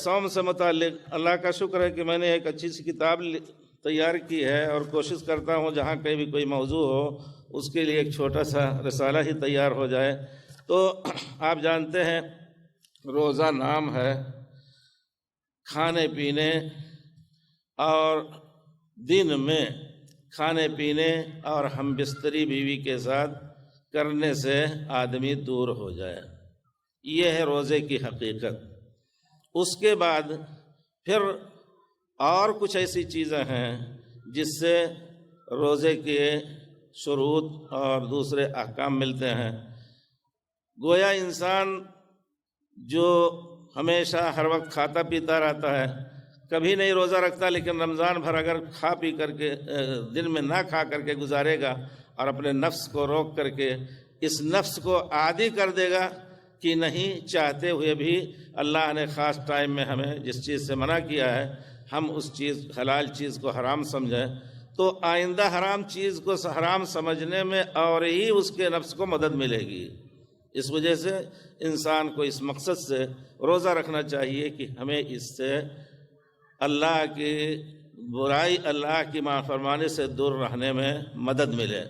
صوم سے متعلق اللہ کا شکر ہے کہ میں نے ایک اچھی سی کتاب تیار کی ہے، اور کوشش کرتا ہوں جہاں کہیں بھی کوئی موضوع ہو اس کے لیے ایک چھوٹا سا رسالہ ہی تیار ہو جائے۔ تو آپ جانتے ہیں روزہ نام ہے کھانے پینے اور دن میں کھانے پینے اور ہم بستری بیوی کے ساتھ کرنے سے آدمی دور ہو جائے، یہ ہے روزے کی حقیقت۔ اس کے بعد پھر اور کچھ ایسی چیزیں ہیں جس سے روزے کے شروط اور دوسرے احکام ملتے ہیں۔ گویا انسان جو ہمیشہ ہر وقت کھاتا پیتا رہتا ہے، کبھی نہیں روزہ رکھتا، لیکن رمضان بھر اگر کھا پی کر کے دن میں نہ کھا کر کے گزارے گا اور اپنے نفس کو روک کر کے اس نفس کو عادی کر دے گا کہ نہیں چاہتے ہوئے بھی اللہ نے خاص ٹائم میں ہمیں جس چیز سے منع کیا ہے ہم اس چیز حلال چیز کو حرام سمجھیں، تو آئندہ حرام چیز کو حرام سمجھنے میں اور ہی اس کے نفس کو مدد ملے گی۔ اس وجہ سے انسان کو اس مقصد سے روزہ رکھنا چاہیے کہ ہمیں اس سے اللہ کی برائی، اللہ کی نافرمانی سے دور رہنے میں مدد ملے۔